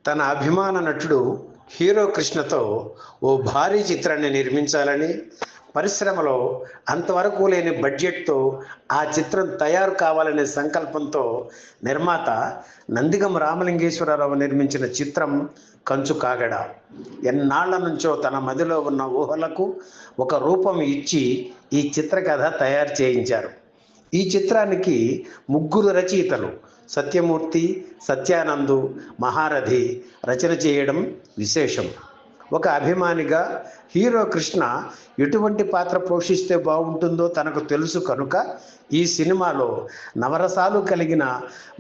తన అభిమాన నటుడు హీరో కృష్ణతో ఓ భారీ చిత్రాన్ని నిర్మించాలని, పరిశ్రమలో అంతవరకు లేని బడ్జెట్తో ఆ చిత్రం తయారు కావాలనే సంకల్పంతో నిర్మాత నందిగం రామలింగేశ్వరరావు నిర్మించిన చిత్రం కంచు కాగడ. ఎన్నాళ్ల నుంచో తన మదిలో ఉన్న ఊహలకు ఒక రూపం ఇచ్చి ఈ చిత్రకథ తయారు చేయించారు. ఈ చిత్రానికి ముగ్గురు రచయితలు సత్యమూర్తి, సత్యానందు, మహారథి రచన చేయడం విశేషం. ఒక అభిమానిగా హీరో కృష్ణ ఎటువంటి పాత్ర పోషిస్తే బాగుంటుందో తనకు తెలుసు కనుక ఈ సినిమాలో నవరసాలు కలిగిన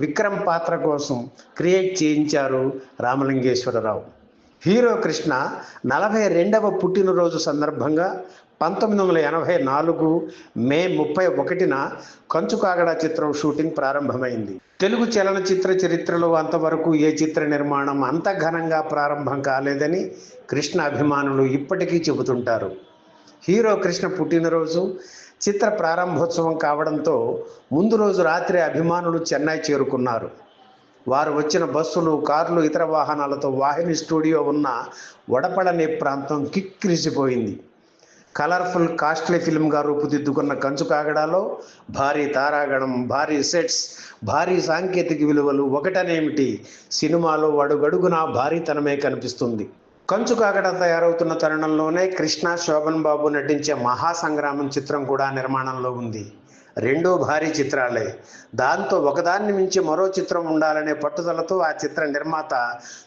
విక్రమ్ పాత్ర కోసం క్రియేట్ చేయించారు రామలింగేశ్వరరావు. హీరో కృష్ణ 42వ పుట్టినరోజు సందర్భంగా 1984 మే 31న కంచు కాగడ చిత్రం షూటింగ్ ప్రారంభమైంది. తెలుగు చలనచిత్ర చరిత్రలో అంతవరకు ఏ చిత్ర నిర్మాణం అంత ఘనంగా ప్రారంభం కాలేదని కృష్ణ అభిమానులు ఇప్పటికీ చెబుతుంటారు. హీరో కృష్ణ పుట్టినరోజు చిత్ర ప్రారంభోత్సవం కావడంతో ముందు రోజు రాత్రి అభిమానులు చెన్నై చేరుకున్నారు. వారు వచ్చిన బస్సులు, కార్లు, ఇతర వాహనాలతో వాహిని స్టూడియో ఉన్న వడపళని ప్రాంతం కిక్కిరిసిపోయింది. కలర్ఫుల్, కాస్ట్లీ ఫిల్మ్గా రూపుదిద్దుకున్న కంచు కాగడాలో భారీ తారాగణం, భారీ సెట్స్, భారీ సాంకేతిక విలువలు ఒకటనేమిటి, సినిమాలో అడుగడుగునా భారీతనమే కనిపిస్తుంది. కంచు కాగడ తయారవుతున్న తరుణంలోనే కృష్ణ, శోభన్ బాబు నటించే మహాసంగ్రామం చిత్రం కూడా నిర్మాణంలో ఉంది. రెండూ భారీ చిత్రాలే. దాంతో ఒకదాన్ని మించి మరో చిత్రం ఉండాలనే పట్టుదలతో ఆ చిత్ర నిర్మాత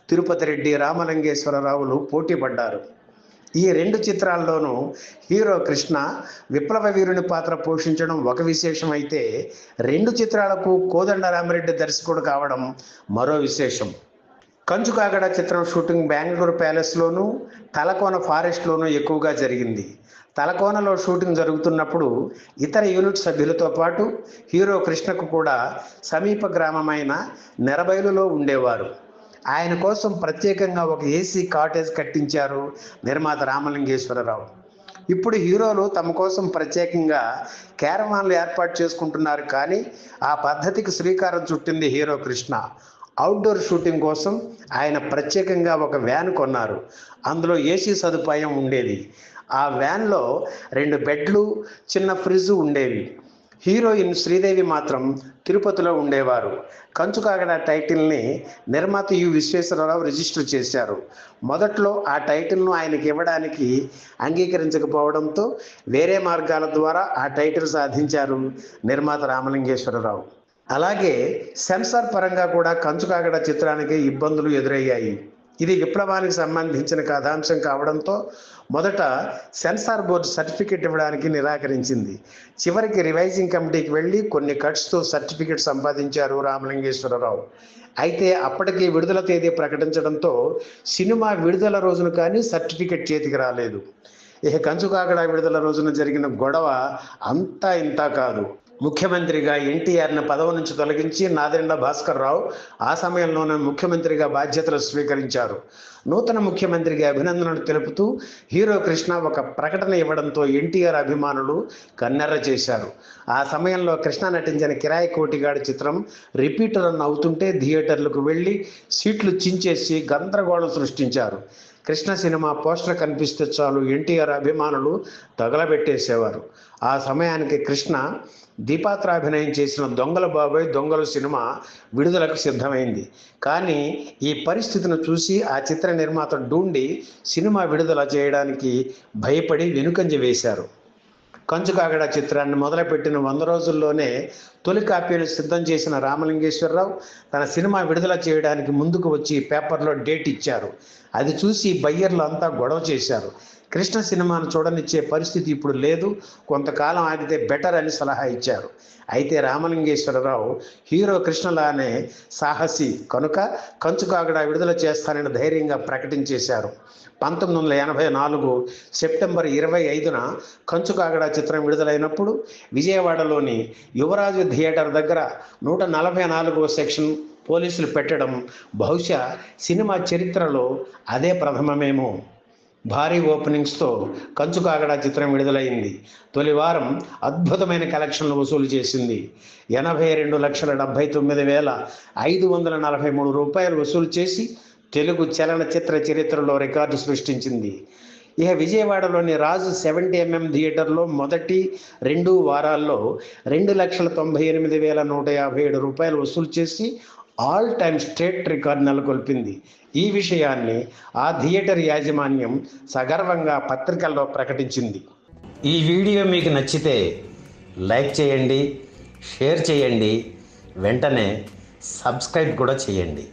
తిరుపతి రెడ్డి, రామలింగేశ్వరరావులు పోటీ పడ్డారు. ఈ రెండు చిత్రాల్లోనూ హీరో కృష్ణ విప్లవ వీరుని పాత్ర పోషించడం ఒక విశేషం అయితే, రెండు చిత్రాలకు కోదండరామిరెడ్డి దర్శకుడు కావడం మరో విశేషం. కంచు కాగడ చిత్రం షూటింగ్ బెంగళూరు ప్యాలెస్లోనూ, తలకోన ఫారెస్ట్లోనూ ఎక్కువగా జరిగింది. తలకోనలో షూటింగ్ జరుగుతున్నప్పుడు ఇతర యూనిట్ సభ్యులతో పాటు హీరో కృష్ణకు కూడా సమీప గ్రామమైన నెరబైలులో ఉండేవారు. ఆయన కోసం ప్రత్యేకంగా ఒక ఏసీ కాటేజ్ కట్టించారు నిర్మాత రామలింగేశ్వరరావు. ఇప్పుడు హీరోలు తమ కోసం ప్రత్యేకంగా క్యారవాన్లు ఏర్పాటు చేసుకుంటున్నారు. కానీ ఆ పద్ధతికి శ్రీకారం చుట్టింది హీరో కృష్ణ. అవుట్డోర్ షూటింగ్ కోసం ఆయన ప్రత్యేకంగా ఒక వ్యాన్ కొన్నారు. అందులో ఏసీ సదుపాయం ఉండేది. ఆ వ్యాన్లో 2 బెడ్లు, చిన్న ఫ్రిడ్జ్ ఉండేవి. హీరోయిన్ శ్రీదేవి మాత్రం తిరుపతిలో ఉండేవారు. కంచు కాగడ టైటిల్ని నిర్మాత యు విశ్వేశ్వరరావు రిజిస్టర్ చేశారు. మొదట్లో ఆ టైటిల్ను ఆయనకి ఇవ్వడానికి అంగీకరించకపోవడంతో వేరే మార్గాల ద్వారా ఆ టైటిల్ సాధించారు నిర్మాత రామలింగేశ్వరరావు. అలాగే సెన్సార్ పరంగా కూడా కంచు కాగడ చిత్రానికి ఇబ్బందులు ఎదురయ్యాయి. ఇది విప్లవానికి సంబంధించిన కథాంశం కావడంతో మొదట సెన్సార్ బోర్డు సర్టిఫికెట్ ఇవ్వడానికి నిరాకరించింది. చివరికి రివైజింగ్ కమిటీకి వెళ్ళి కొన్ని కట్స్తో సర్టిఫికెట్ సంపాదించారు రామలింగేశ్వరరావు. అయితే అప్పటికి విడుదల తేదీ ప్రకటించడంతో సినిమా విడుదల రోజున కానీ సర్టిఫికెట్ చేతికి రాలేదు. ఇక కంచు కాగడ విడుదల రోజున జరిగిన గొడవ అంతా ఇంతా కాదు. ముఖ్యమంత్రిగా ఎన్టీఆర్ని పదవి నుంచి తొలగించి నాదెండ్ల భాస్కర్ రావు ఆ సమయంలోనే ముఖ్యమంత్రిగా బాధ్యతలు స్వీకరించారు. నూతన ముఖ్యమంత్రికి అభినందనలు తెలుపుతూ హీరో కృష్ణ ఒక ప్రకటన ఇవ్వడంతో ఎన్టీఆర్ అభిమానులు కన్నెర్ర చేశారు. ఆ సమయంలో కృష్ణ నటించిన కిరాయి కోటిగాడి చిత్రం రిపీట్ రన్ అవుతుంటే థియేటర్లకు వెళ్ళి సీట్లు చించేసి గందరగోళం సృష్టించారు. కృష్ణ సినిమా పోస్టర్ కనిపిస్తే చాలు ఎన్టీఆర్ అభిమానులు తగలబెట్టేసేవారు. ఆ సమయానికి కృష్ణ దీపాత్రాభినయం చేసిన దొంగల బాబాయ్ దొంగలు సినిమా విడుదలకు సిద్ధమైంది. కానీ ఈ పరిస్థితిని చూసి ఆ చిత్ర నిర్మాత డూండి సినిమా విడుదల చేయడానికి భయపడి వెనుకంజ వేశారు. కంచు కాగడ చిత్రాన్ని మొదలుపెట్టిన 100 రోజుల్లోనే తొలి కాపీని సిద్ధం చేసిన రామలింగేశ్వరరావు తన సినిమా విడుదల చేయడానికి ముందుకు వచ్చి పేపర్లో డేట్ ఇచ్చారు. అది చూసి బయ్యర్లు అంతా గొడవ చేశారు. కృష్ణ సినిమాను చూడనిచ్చే పరిస్థితి ఇప్పుడు లేదు, కొంతకాలం ఆగితే బెటర్ అని సలహా ఇచ్చారు. అయితే రామలింగేశ్వరరావు హీరో కృష్ణలానే సాహసి కనుక కంచు కాగడ విడుదల చేస్తానని ధైర్యంగా ప్రకటించేశారు. 1984 సెప్టెంబర్ 25న కంచు కాగడ చిత్రం విడుదలైనప్పుడు విజయవాడలోని యువరాజు థియేటర్ దగ్గర 144వ సెక్షన్ పోలీసులు పెట్టడం బహుశా సినిమా చరిత్రలో అదే ప్రథమమేమో. భారీ ఓపెనింగ్స్తో కంచు కాగడ చిత్రం విడుదలైంది. తొలి వారం అద్భుతమైన కలెక్షన్లు వసూలు చేసింది. 82,79,543 రూపాయలు వసూలు చేసి తెలుగు చలనచిత్ర చరిత్రలో రికార్డు సృష్టించింది. ఇక విజయవాడలోని రాజు 70mm థియేటర్లో మొదటి 2 వారాల్లో 2,98,157 రూపాయలు వసూలు చేసి ఆల్ టైమ్ స్టేట్ రికార్డు నెలకొల్పింది. ఈ విషయాన్ని ఆ థియేటర్ యాజమాన్యం సగర్వంగా పత్రికల్లో ప్రకటించింది. ఈ వీడియో మీకు నచ్చితే లైక్ చేయండి, షేర్ చేయండి, వెంటనే సబ్స్క్రైబ్ కూడా చేయండి.